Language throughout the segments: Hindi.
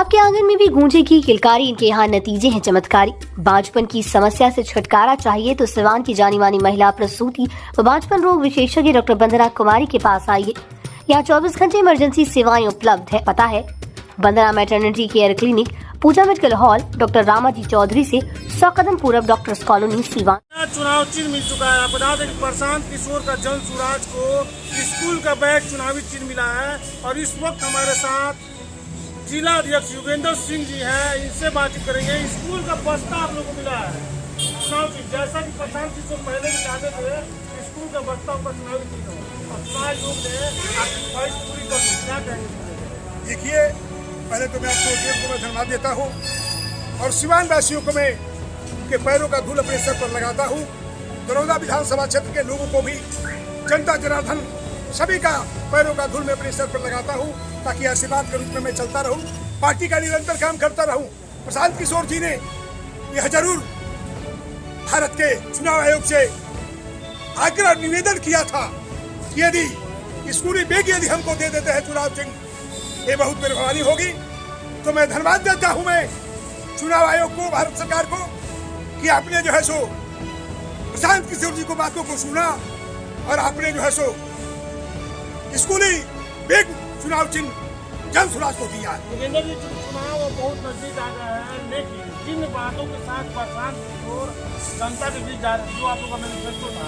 आपके आंगन में भी गूंजेगी किलकारी, इनके यहाँ नतीजे हैं चमत्कारी। बांझपन की समस्या से छुटकारा चाहिए तो सिवान की जानी मानी महिला प्रसूति व बांझपन रोग विशेषज्ञ डॉक्टर वंदना कुमारी के पास आइए। यहाँ 24 घंटे इमरजेंसी सेवाएं उपलब्ध है। पता है Vandana maternity care clinic, Puja medical hall, doctor Ramaji Chaudhary से 100 कदम पूरब डॉक्टर्स कॉलोनी सिवान। चुनाव चिन्ह मिल चुका है। आप बता दें कि प्रशांत किशोर का जन सुराज को स्कूल का बैग चुनावी चिन्ह मिला है और इस वक्त हमारे साथ जिला अध्यक्ष योगेंद्र सिंह जी हैं। इनसे बातचीत करेंगे। स्कूल का बस्ता आप लोगों को मिला है चुनाव चिन्ह, जैसा कि प्रशांत किशोर पहले भी चाहते थे स्कूल का बस्ता उनका चुनावी चिन्ह हो और चुनाव लोग ने आपकी ख्वाहिश पूरी कर दी। क्या कहेंगे? देखिए, पहले तो मैं आपको को मैं धन्यवाद देता हूँ और सिवान वासियों को मैं उनके पैरों का धूल अपने सर पर लगाता हूँ। दरौदा विधानसभा क्षेत्र के लोगों को भी, जनता जनार्दन सभी का पैरों का धूल मैं अपने सर पर लगाता हूँ ताकि आशीर्वाद के रूप में मैं चलता रहूँ, पार्टी का निरंतर काम करता रहूँ। प्रशांत किशोर जी ने यह जरूर भारत के चुनाव आयोग से आग्रह निवेदन किया था कि यदि स्कूली बैग यदि हमको दे देते हैं चुनाव चिन्ह, ये बहुत मेहरबानी होगी। तो मैं धन्यवाद देता हूं मैं चुनाव आयोग को, भारत सरकार को कि आपने जो है सो प्रशांत किशोर जी को बातों को सुना और आपने जो है सो स्कूली बैग चुनाव चिन्ह जन सुराज को दिया। योगेंद्र जी, चुनाव बहुत नजदीक आ गया है, लेकिन जिन बातों के साथ प्रशांत किशोर जनता के बीच जा रहे, जो आप लोगों का मैनिफेस्टो था,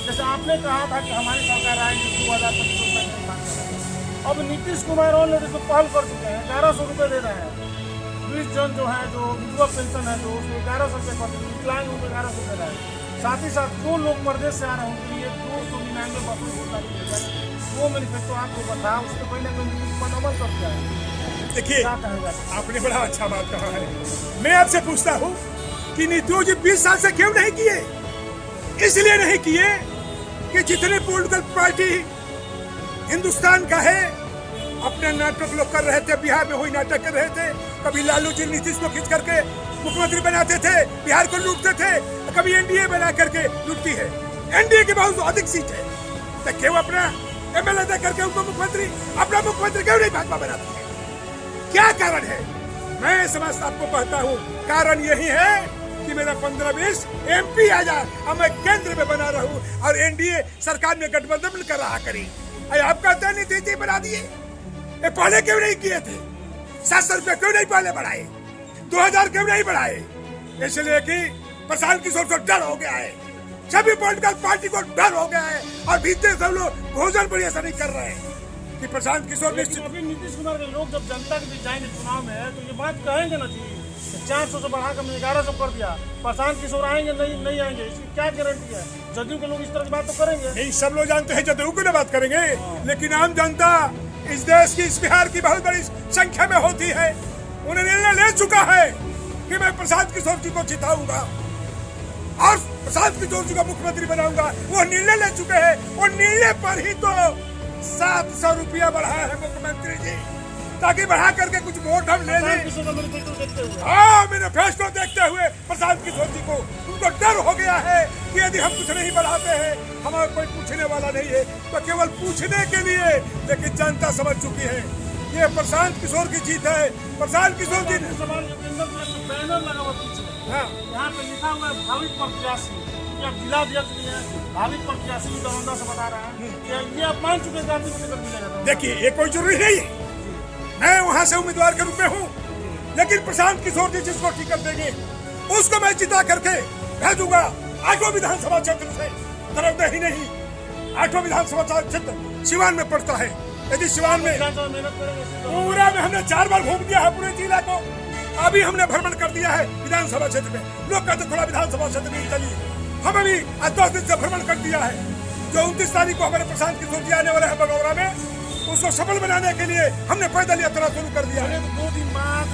जैसे आपने कहा था कि हमारी सरकार आएगी 2025 तक, अब नीतीश कुमार ऑलरेडी तो पहल कर चुके हैं, 1100 रुपये दे रहे हैं। 20 जन जो है, जो विधवा पेंशन है, जो उसमें 1100 रुपये कर देंगे, विकलांग उनको 1100 दे रहा है। साथ ही साथ जो लोग प्रदेश से आ रहे हैं उनके लिए 299 बसों को तारीख दे रहा है। वो मैनिफेस्टो आपको बता, उसके पहले कोई अमल कर दिया है। देखिए, आपने बड़ा अच्छा बात कहा है। मैं आपसे पूछता हूँ कि नीतियों जी 20 साल से क्यों नहीं किए? इसलिए नहीं किए कि जितने पॉलिटिकल पार्टी हिंदुस्तान का है अपने नाटक लोग कर रहे थे, बिहार में वही नाटक कर रहे थे। कभी लालू जी नीतीश को खींच करके मुख्यमंत्री बनाते थे, बिहार को लूटते थे, कभी एनडीए बना करके लूटती है। एनडीए की बहुत अधिक सीट है तो क्यों अपना एमएलए दे करके उनको मुख्यमंत्री, अपना मुख्यमंत्री क्यों नहीं भाजपा बनाती है? क्या कारण है? मैं समझता आपको कहता हूँ कारण यही है कि मेरा 15-20 MP आ जाए और मैं केंद्र में बना रहूं और एनडीए सरकार में गठबंधन कर रहा करी। आप कहते हैं नीतीश जी बना दिए, ये पहले क्यों नहीं किए थे? 700 रुपये क्यों नहीं पहले बढ़ाए? 2000 क्यों नहीं बढ़ाए? इसलिए कि प्रशांत किशोर को डर हो गया है, सभी पॉलिटिकल पार्टी को डर हो गया है और भीतर सब लोग भोजन बड़ी ऐसा नहीं कर रहे हैं कि प्रशांत किशोर निश्चित। अभी नीतीश कुमार के लोग जब जनता के बीच जाएंगे चुनाव में तो ये बात कहेंगे ना जी 400 से बढ़ाकर 1100 कर दिया, प्रशांत किशोर आएंगे नहीं आएंगे, इसकी क्या गारंटी है? जदयू के लोग इस तरह की बात तो करेंगे नहीं। सब लोग जानते हैं जदयू की बात करेंगे, लेकिन आम जनता इस देश की, इस बिहार की बहुत बड़ी संख्या में होती है। उन्होंने निर्णय ले चुका है कि मैं प्रशांत किशोर जी को जिताऊंगा और प्रशांत किशोर जी को मुख्यमंत्री बनाऊंगा। वो निर्णय ले चुके हैं। वो निर्णय पर ही तो 700 रुपया बढ़ाया है मुख्यमंत्री जी, ताकि बढ़ा करके कुछ वोट हम ले लें। हाँ, मेरे फैसलों देखते हुए प्रशांत किशोर जी को उनको डर हो गया है कि यदि हम कुछ नहीं बढ़ाते हैं, हमारा कोई पूछने वाला नहीं है, तो केवल पूछने के लिए। लेकिन जनता समझ चुकी है ये प्रशांत किशोर की जीत है। प्रशांत किशोर जी ने बैनर लगा हुआ पीछे, यहाँ पे लिखा हुआ है भाविक प्रत्याशी, जिला अध्यक्ष भी है, भाविक प्रत्याशी भी दरौंदा से बता रहा है ये आप मान चुके हैं। देखिए, ये कोई जरूरी नहीं है, मैं वहाँ से उम्मीदवार के रूप में हूँ, लेकिन प्रशांत किशोर जी जिसको टिकट देंगे उसको मैं जिता करके भेजूंगा। 8वां विधानसभा क्षेत्र से, दरौदा ही नहीं 8वां विधानसभा क्षेत्र सिवान में पड़ता है। यदि सिवान में पूरा में हमने 4 बार घूम दिया है पूरे जिला को, अभी हमने भ्रमण कर दिया है विधानसभा क्षेत्र में। लोग कहते थोड़ा विधानसभा क्षेत्र में चलिए, हम अभी 10 दिन से भ्रमण कर दिया है। जो 29 तारीख को हमारे प्रशांत किशोर जी आने वाले हैं बगौरा में, उसको सफल बनाने के लिए हमने पैदल यात्रा शुरू कर दिया है। 2 दिन बाद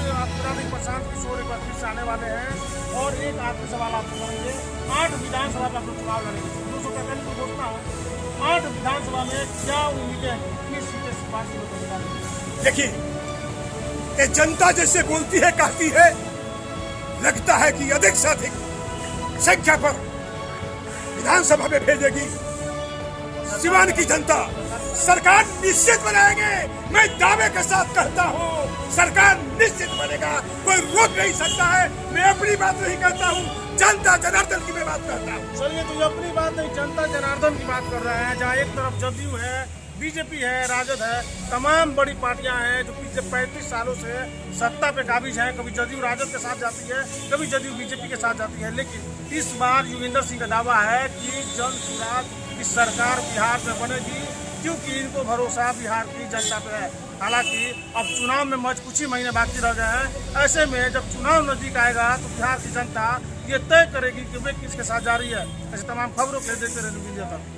प्रशांत किशोर एक आने वाले हैं और एक आखिरी सवाल आपसे करेंगे। 8 विधानसभा का चुनाव लड़ेंगे, 245 की घोषणा हो, 8 विधानसभा में क्या उम्मीदें, किस सीटें से पार्टी को? देखिए, ये जनता जैसे बोलती है, कहती है, लगता है कि अधिक से अधिक संख्या पर विधानसभा में भेजेगी। सिवान की जनता सरकार निश्चित बनाएंगे। मैं दावे के साथ कहता हूँ सरकार निश्चित बनेगी। जाएगा, कोई रोक नहीं सकता है। मैं अपनी बात नहीं करता हूँ, जनता जनार्दन की मैं बात करता हूँ। चलिए, तो ये अपनी बात नहीं, जनता जनार्दन की बात कर रहे हैं, जहाँ एक तरफ जदयू है, बीजेपी है, राजद है, तमाम बड़ी पार्टियां हैं जो पिछले 35 सालों से सत्ता पे काबिज हैं। कभी जदयू राजद के साथ जाती है, कभी जदयू बीजेपी के साथ जाती है, लेकिन इस बार योगेंद्र सिंह का दावा है कि जन सुराज की सरकार बिहार में बनेगी, क्योंकि इनको भरोसा बिहार की जनता पे है। हालांकि अब चुनाव में मज कुछ ही महीने बाकी रह गए हैं। ऐसे में जब चुनाव नजदीक आएगा तो बिहार की जनता ये तय करेगी कि वे किसके साथ जा रही है। ऐसे तमाम खबरों के देखते रहने मीडिया तक।